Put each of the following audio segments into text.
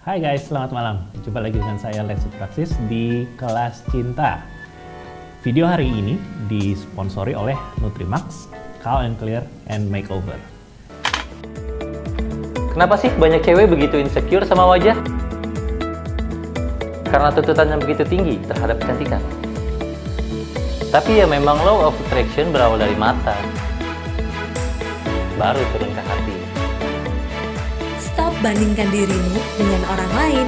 Hai guys, selamat malam. Jumpa lagi dengan saya Lex Praksis di Kelas Cinta. Video hari ini disponsori oleh Nutrimax, Calm and Clear and Makeover. Kenapa sih banyak cewek begitu insecure sama wajah? Karena tuntutan yang begitu tinggi terhadap kecantikan. Tapi ya memang law of attraction berawal dari mata, baru turun ke hati. Stop bandingkan dirimu dengan orang lain.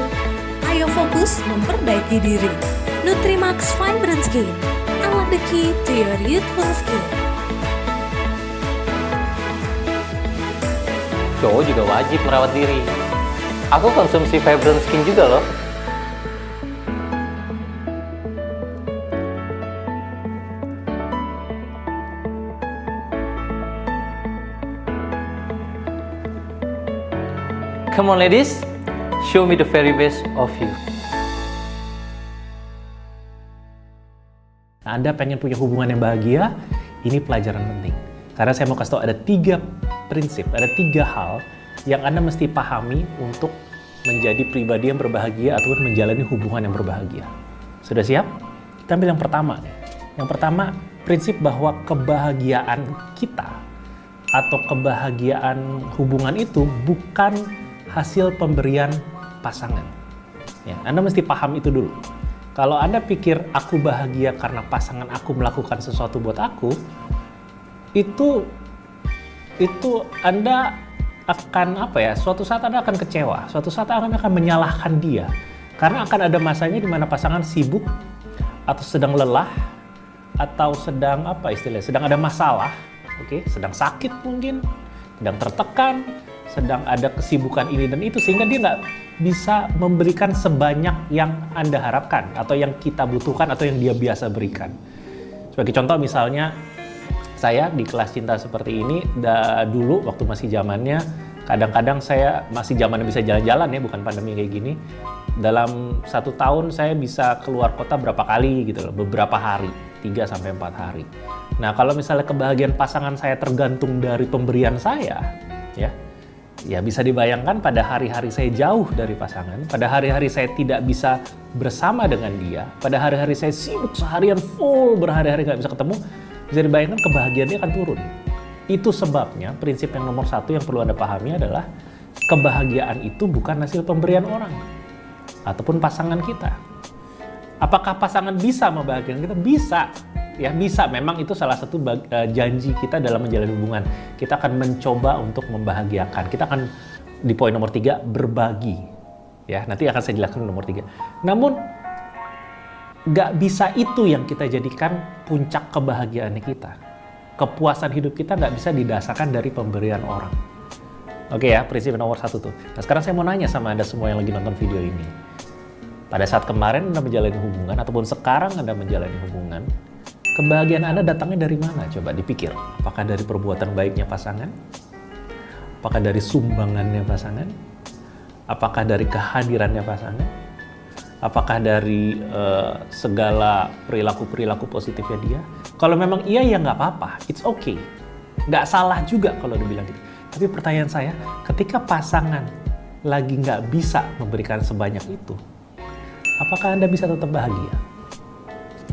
Ayo fokus memperbaiki diri. Nutrimax Vibrant Skin. Unlock the key to your youthful skin. Cowok juga wajib merawat diri. Aku konsumsi Vibrant Skin juga loh. Come on ladies, show me the very best of you. Anda pengen punya hubungan yang bahagia, ini pelajaran penting. Karena saya mau kasih tahu ada 3 prinsip, ada 3 hal yang Anda mesti pahami untuk menjadi pribadi yang berbahagia ataupun menjalani hubungan yang berbahagia. Sudah siap? Kita ambil yang pertama nih. Yang pertama, prinsip bahwa kebahagiaan kita atau kebahagiaan hubungan itu bukan hasil pemberian pasangan. Ya, Anda mesti paham itu dulu. Kalau Anda pikir aku bahagia karena pasangan aku melakukan sesuatu buat aku, itu Anda akan suatu saat Anda akan kecewa, suatu saat Anda akan menyalahkan dia. Karena akan ada masanya di mana pasangan sibuk atau sedang lelah atau sedang sedang ada masalah, sedang sakit mungkin, sedang tertekan, sedang ada kesibukan ini dan itu, sehingga dia nggak bisa memberikan sebanyak yang Anda harapkan atau yang kita butuhkan atau yang dia biasa berikan. Sebagai contoh misalnya, saya di kelas cinta seperti ini, dulu waktu masih zamannya, kadang-kadang saya masih zamannya bisa jalan-jalan ya, bukan pandemi kayak gini. Dalam 1 tahun saya bisa keluar kota berapa kali gitu loh, beberapa hari, 3-4 hari. Nah kalau misalnya kebahagiaan pasangan saya tergantung dari pemberian saya, ya bisa dibayangkan pada hari-hari saya jauh dari pasangan, pada hari-hari saya tidak bisa bersama dengan dia, pada hari-hari saya sibuk seharian full, berhari-hari nggak bisa ketemu, bisa dibayangkan kebahagiaannya akan turun. Itu sebabnya prinsip yang nomor 1 yang perlu Anda pahami adalah kebahagiaan itu bukan hasil pemberian orang ataupun pasangan kita. Apakah pasangan bisa membahagiakan kita? Bisa. Ya bisa, memang itu salah satu janji kita dalam menjalani hubungan. Kita akan mencoba untuk membahagiakan. Kita akan di poin nomor 3 berbagi. Ya, nanti akan saya jelaskan nomor 3. Namun nggak bisa itu yang kita jadikan puncak kebahagiaan kita. Kepuasan hidup kita nggak bisa didasarkan dari pemberian orang. Oke ya, prinsip nomor 1 tuh. Nah sekarang saya mau nanya sama Anda semua yang lagi nonton video ini. Pada saat kemarin Anda menjalani hubungan ataupun sekarang Anda menjalani hubungan, kebahagiaan Anda datangnya dari mana? Coba dipikir. Apakah dari perbuatan baiknya pasangan? Apakah dari sumbangannya pasangan? Apakah dari kehadirannya pasangan? Apakah dari segala perilaku-perilaku positifnya dia? Kalau memang iya ya nggak apa-apa, it's okay. Nggak salah juga kalau dibilang gitu. Tapi pertanyaan saya, ketika pasangan lagi nggak bisa memberikan sebanyak itu, apakah Anda bisa tetap bahagia?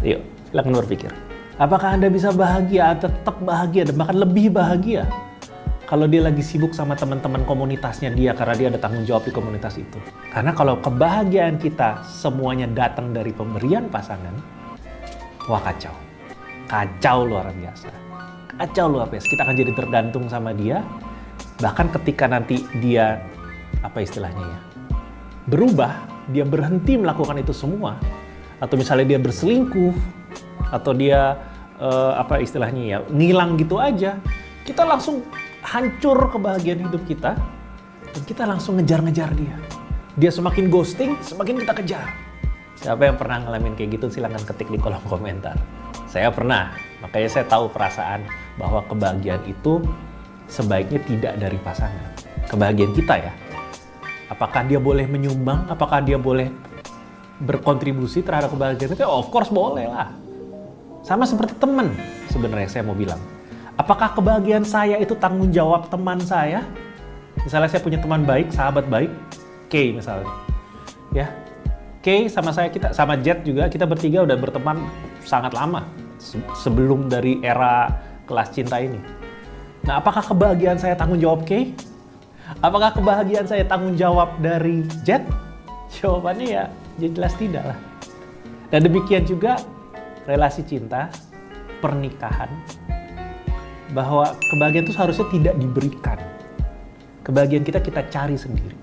Yuk, silakan berpikir. Apakah Anda bisa bahagia, tetap bahagia, dan bahkan lebih bahagia kalau dia lagi sibuk sama teman-teman komunitasnya dia karena dia ada tanggung jawab di komunitas itu? Karena kalau kebahagiaan kita semuanya datang dari pemberian pasangan, wah kacau. Kacau luar biasa. Kacau luar biasa. Kita akan jadi tergantung sama dia. Bahkan ketika nanti dia, berubah, dia berhenti melakukan itu semua. Atau misalnya dia berselingkuh, atau dia ngilang gitu aja, kita langsung hancur kebahagiaan hidup kita dan kita langsung ngejar-ngejar dia. Dia semakin ghosting, semakin kita kejar. Siapa yang pernah ngalamin kayak gitu, silahkan ketik di kolom komentar. Saya pernah, makanya saya tahu perasaan bahwa kebahagiaan itu sebaiknya tidak dari pasangan. Kebahagiaan kita ya. Apakah dia boleh menyumbang? Apakah dia boleh berkontribusi terhadap kebahagiaan kita? Of course boleh lah. Sama seperti teman sebenarnya saya mau bilang. Apakah kebahagiaan saya itu tanggung jawab teman saya? Misalnya saya punya teman baik, sahabat baik, K misalnya. ya. Kay sama saya, kita sama Jet juga, kita bertiga udah berteman sangat lama sebelum dari era kelas cinta ini. Nah, apakah kebahagiaan saya tanggung jawab Kay? Apakah kebahagiaan saya tanggung jawab dari Jet? Jawabannya ya jelas tidak lah. Dan demikian juga relasi cinta, pernikahan, bahwa kebahagiaan itu seharusnya tidak diberikan. Kebahagiaan kita cari sendiri.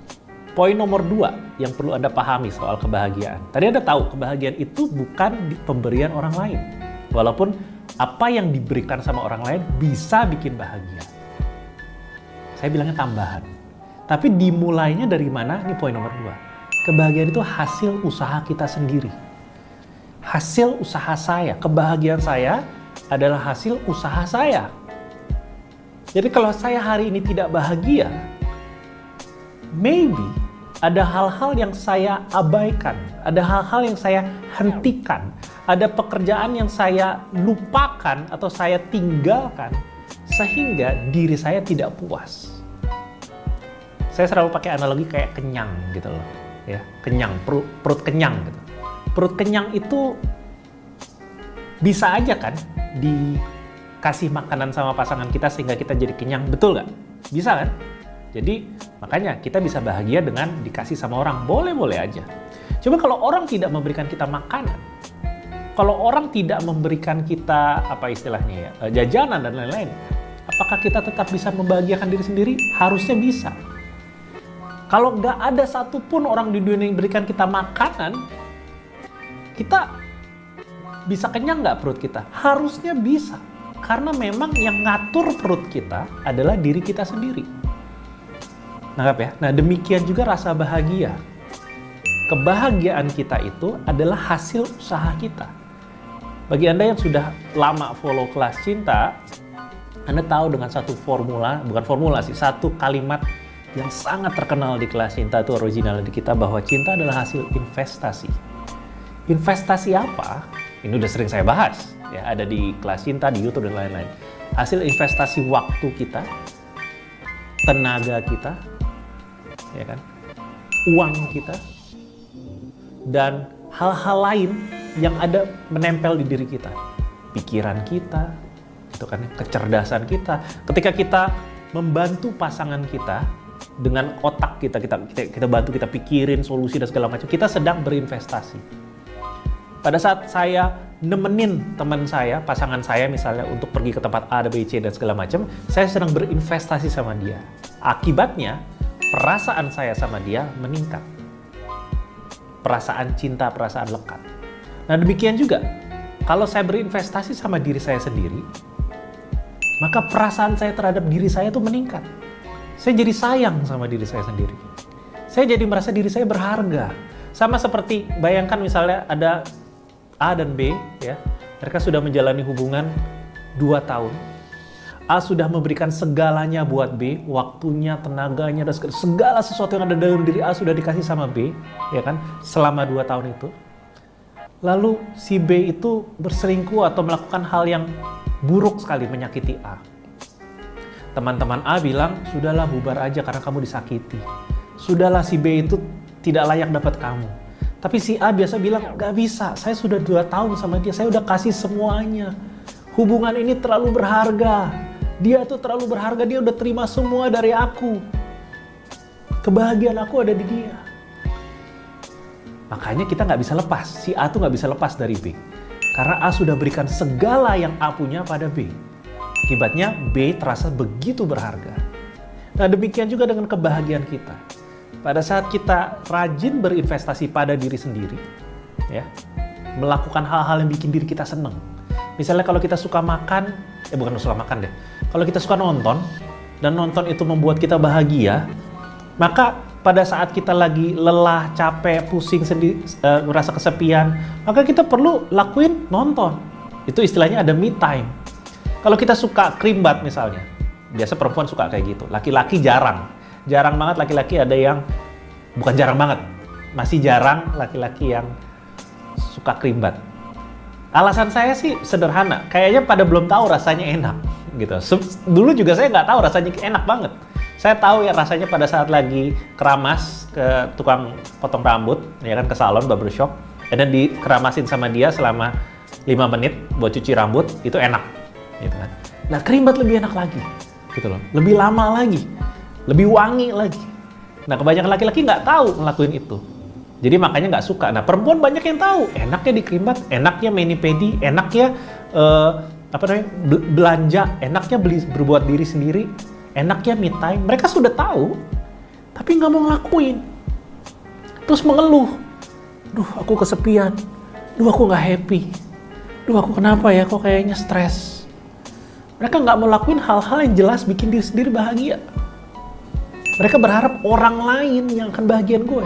Poin nomor 2 yang perlu Anda pahami soal kebahagiaan. Tadi Anda tahu kebahagiaan itu bukan di pemberian orang lain. Walaupun apa yang diberikan sama orang lain bisa bikin bahagia. Saya bilangnya tambahan. Tapi dimulainya dari mana? Ini poin nomor 2. Kebahagiaan itu hasil usaha kita sendiri. Hasil usaha saya. Kebahagiaan saya adalah hasil usaha saya. Jadi kalau saya hari ini tidak bahagia, maybe ada hal-hal yang saya abaikan, ada hal-hal yang saya hentikan, ada pekerjaan yang saya lupakan atau saya tinggalkan, sehingga diri saya tidak puas. Saya selalu pakai analogi kayak kenyang gitu loh, ya, kenyang, perut kenyang gitu. Perut kenyang itu bisa aja kan dikasih makanan sama pasangan kita sehingga kita jadi kenyang, betul nggak? Bisa kan? Jadi makanya kita bisa bahagia dengan dikasih sama orang, boleh-boleh aja. Coba kalau orang tidak memberikan kita makanan, kalau orang tidak memberikan kita apa istilahnya ya, jajanan dan lain-lain, apakah kita tetap bisa membahagiakan diri sendiri? Harusnya bisa. Kalau nggak ada satupun orang di dunia yang berikan kita makanan, kita bisa kenyang nggak perut kita? Harusnya bisa. Karena memang yang ngatur perut kita adalah diri kita sendiri. Nangkap ya? Nah, demikian juga rasa bahagia. Kebahagiaan kita itu adalah hasil usaha kita. Bagi Anda yang sudah lama follow kelas cinta, Anda tahu dengan satu formula, bukan formula sih, satu kalimat yang sangat terkenal di kelas cinta itu original di kita, bahwa cinta adalah hasil investasi. Investasi apa? Ini udah sering saya bahas, ya, ada di kelas cinta, di YouTube dan lain-lain. Hasil investasi waktu kita, tenaga kita, ya kan, uang kita, dan hal-hal lain yang ada menempel di diri kita, pikiran kita, itu kan, kecerdasan kita. Ketika kita membantu pasangan kita dengan otak kita bantu, kita pikirin solusi dan segala macam, kita sedang berinvestasi. Pada saat saya nemenin teman saya, pasangan saya misalnya untuk pergi ke tempat A, B, C dan segala macam, saya sedang berinvestasi sama dia. Akibatnya perasaan saya sama dia meningkat. Perasaan cinta, perasaan lekat. Nah, demikian juga kalau saya berinvestasi sama diri saya sendiri, maka perasaan saya terhadap diri saya itu meningkat. Saya jadi sayang sama diri saya sendiri. Saya jadi merasa diri saya berharga. Sama seperti bayangkan misalnya ada A dan B, ya. Mereka sudah menjalani hubungan 2 tahun. A sudah memberikan segalanya buat B, waktunya, tenaganya, dan segala sesuatu yang ada dalam diri A sudah dikasih sama B, ya kan, selama 2 tahun itu. Lalu si B itu berselingkuh atau melakukan hal yang buruk sekali, menyakiti A. Teman-teman A bilang, sudahlah bubar aja karena kamu disakiti. Sudahlah, si B itu tidak layak dapat kamu. Tapi si A biasa bilang, gak bisa, saya sudah 2 tahun sama dia, saya udah kasih semuanya. Hubungan ini terlalu berharga. Dia tuh terlalu berharga, dia udah terima semua dari aku. Kebahagiaan aku ada di dia. Makanya kita gak bisa lepas, si A tuh gak bisa lepas dari B. Karena A sudah berikan segala yang A punya pada B. Akibatnya B terasa begitu berharga. Nah, demikian juga dengan kebahagiaan kita. Pada saat kita rajin berinvestasi pada diri sendiri, ya, melakukan hal-hal yang bikin diri kita seneng. Misalnya kalau kita suka makan, bukan suka makan deh. Kalau kita suka nonton, dan nonton itu membuat kita bahagia, maka pada saat kita lagi lelah, capek, pusing, merasa kesepian, maka kita perlu lakuin nonton. Itu istilahnya ada me time. Kalau kita suka cream bath misalnya, biasa perempuan suka kayak gitu. Laki-laki jarang banget laki-laki ada yang, bukan jarang banget, masih jarang laki-laki yang suka cream bath. Alasan saya sih sederhana, kayaknya pada belum tahu rasanya enak gitu. Dulu juga saya nggak tahu rasanya enak banget. Saya tahu ya rasanya pada saat lagi keramas ke tukang potong rambut, ya kan, ke salon barbershop, dan dikeramasin sama dia selama 5 menit buat cuci rambut, itu enak, gitu kan. Nah, creambath lebih enak lagi, gitu loh. Lebih lama lagi, lebih wangi lagi. Nah, kebanyakan laki-laki nggak tahu ngelakuin itu. Jadi makanya nggak suka. Nah, perempuan banyak yang tahu, enaknya di creambath, enaknya mani-pedi, enaknya belanja, enaknya berbuat diri sendiri, enaknya me time. Mereka sudah tahu, tapi nggak mau ngelakuin. Terus mengeluh, duh aku kesepian, duh aku nggak happy, duh aku kenapa ya kok kayaknya stres. Mereka nggak mau lakuin hal-hal yang jelas bikin diri sendiri bahagia. Mereka berharap orang lain yang akan bahagian gue.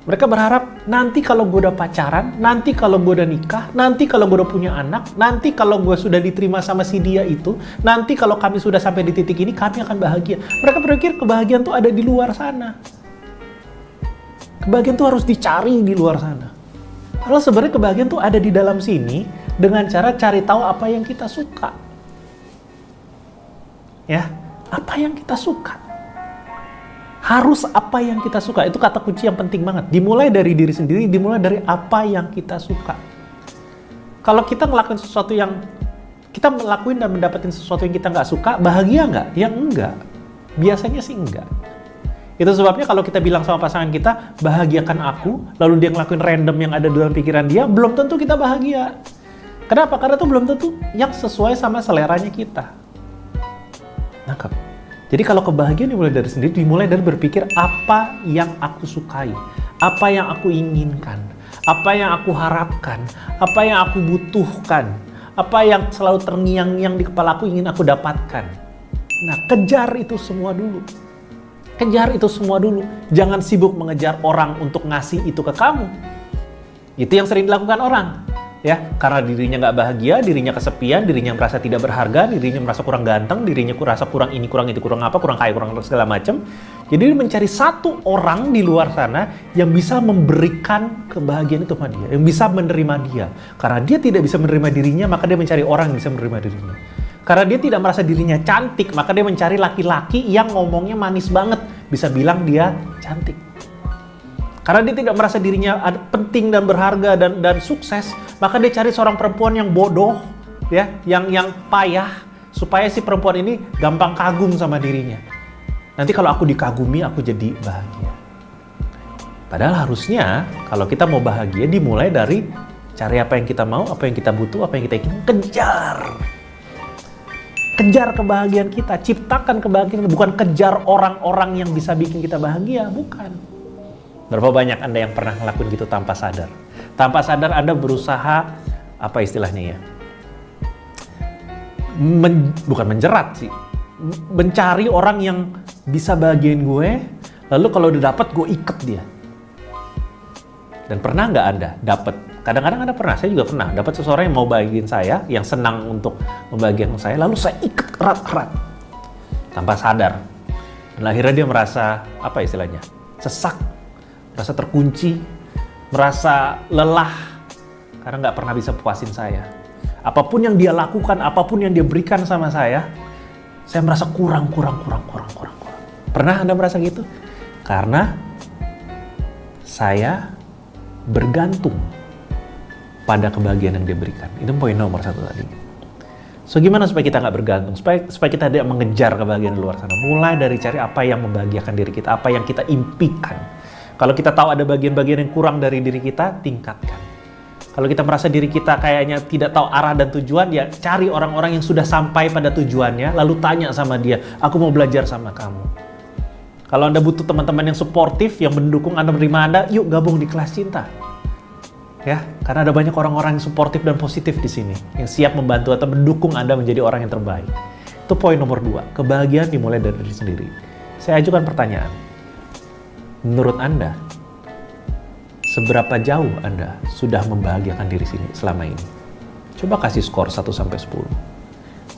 Mereka berharap nanti kalau gue udah pacaran, nanti kalau gue udah nikah, nanti kalau gue udah punya anak, nanti kalau gue sudah diterima sama si dia itu, nanti kalau kami sudah sampai di titik ini, kami akan bahagia. Mereka berpikir kebahagiaan tuh ada di luar sana. Kebahagiaan tuh harus dicari di luar sana. Kalau sebenarnya kebahagiaan tuh ada di dalam sini dengan cara cari tahu apa yang kita suka. Ya, apa yang kita suka. Harus apa yang kita suka, itu kata kunci yang penting banget. Dimulai dari diri sendiri, dimulai dari apa yang kita suka. Kalau kita ngelakuin sesuatu yang kita melakuin dan mendapatkan sesuatu yang kita nggak suka, bahagia nggak? Ya enggak. Biasanya sih enggak. Itu sebabnya kalau kita bilang sama pasangan kita, bahagiakan aku, lalu dia ngelakuin random yang ada dalam pikiran dia, belum tentu kita bahagia. Kenapa? Karena itu belum tentu yang sesuai sama seleranya kita. Nangkep? Jadi kalau kebahagiaan dimulai dari sendiri, dimulai dari berpikir apa yang aku sukai, apa yang aku inginkan, apa yang aku harapkan, apa yang aku butuhkan, apa yang selalu terngiang-ngiang di kepala aku ingin aku dapatkan. Nah, kejar itu semua dulu. Kejar itu semua dulu. Jangan sibuk mengejar orang untuk ngasih itu ke kamu. Itu yang sering dilakukan orang. Ya, karena dirinya nggak bahagia, dirinya kesepian, dirinya merasa tidak berharga, dirinya merasa kurang ganteng, dirinya merasa kurang ini, kurang itu, kurang apa, kurang kaya, kurang segala macam. Jadi dia mencari satu orang di luar sana yang bisa memberikan kebahagiaan itu sama dia, yang bisa menerima dia. Karena dia tidak bisa menerima dirinya, maka dia mencari orang yang bisa menerima dirinya. Karena dia tidak merasa dirinya cantik, maka dia mencari laki-laki yang ngomongnya manis banget, bisa bilang dia cantik. Karena dia tidak merasa dirinya penting dan berharga dan sukses, maka dia cari seorang perempuan yang bodoh, ya, yang payah, supaya si perempuan ini gampang kagum sama dirinya. Nanti kalau aku dikagumi, aku jadi bahagia. Padahal harusnya kalau kita mau bahagia dimulai dari cari apa yang kita mau, apa yang kita butuh, apa yang kita ingin, kejar. Kejar kebahagiaan kita, ciptakan kebahagiaan, bukan kejar orang-orang yang bisa bikin kita bahagia, bukan. Berapa banyak Anda yang pernah ngelakuin gitu tanpa sadar? Tanpa sadar Anda berusaha, apa istilahnya ya? Bukan menjerat sih. Mencari orang yang bisa bahagiain gue, lalu kalau udah dapet gue iket dia. Dan pernah nggak Anda dapet? Kadang-kadang Anda pernah, saya juga pernah dapet seseorang yang mau bahagiain saya, yang senang untuk membahagiakan saya, lalu saya iket erat-erat. Tanpa sadar. Dan akhirnya dia merasa, apa istilahnya? Sesak. Merasa terkunci, merasa lelah, karena nggak pernah bisa puasin saya. Apapun yang dia lakukan, apapun yang dia berikan sama saya merasa kurang. Pernah Anda merasa gitu? Karena saya bergantung pada kebahagiaan yang dia berikan. Itu poin nomor 1 tadi. So gimana supaya kita nggak bergantung? Supaya kita tidak mengejar kebahagiaan di luar sana. Mulai dari cari apa yang membahagiakan diri kita, apa yang kita impikan. Kalau kita tahu ada bagian-bagian yang kurang dari diri kita, tingkatkan. Kalau kita merasa diri kita kayaknya tidak tahu arah dan tujuan, ya cari orang-orang yang sudah sampai pada tujuannya, lalu tanya sama dia, aku mau belajar sama kamu. Kalau Anda butuh teman-teman yang suportif, yang mendukung Anda, menerima Anda, yuk gabung di kelas cinta. Ya, karena ada banyak orang-orang yang suportif dan positif di sini, yang siap membantu atau mendukung Anda menjadi orang yang terbaik. Itu poin nomor 2, kebahagiaan dimulai dari diri sendiri. Saya ajukan pertanyaan. Menurut Anda, seberapa jauh Anda sudah membahagiakan diri sini selama ini? Coba kasih skor 1-10.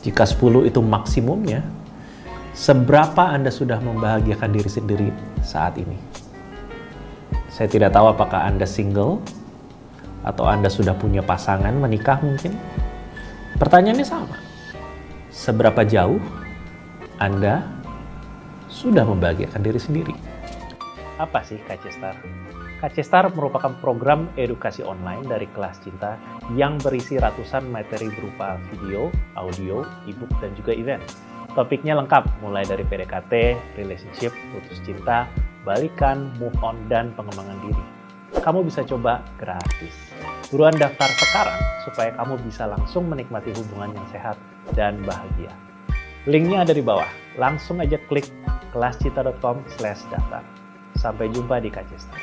Jika 10 itu maksimumnya, seberapa Anda sudah membahagiakan diri sendiri saat ini? Saya tidak tahu apakah Anda single, atau Anda sudah punya pasangan, menikah mungkin. Pertanyaannya sama. Seberapa jauh Anda sudah membahagiakan diri sendiri. Apa sih KC-Star? KC-Star merupakan program edukasi online dari Kelas Cinta yang berisi ratusan materi berupa video, audio, e-book, dan juga event. Topiknya lengkap, mulai dari PDKT, relationship, putus cinta, balikan, move on, dan pengembangan diri. Kamu bisa coba gratis. Buruan daftar sekarang supaya kamu bisa langsung menikmati hubungan yang sehat dan bahagia. Linknya ada di bawah. Langsung aja klik kelascinta.com/daftar. Sampai jumpa di KC-Star.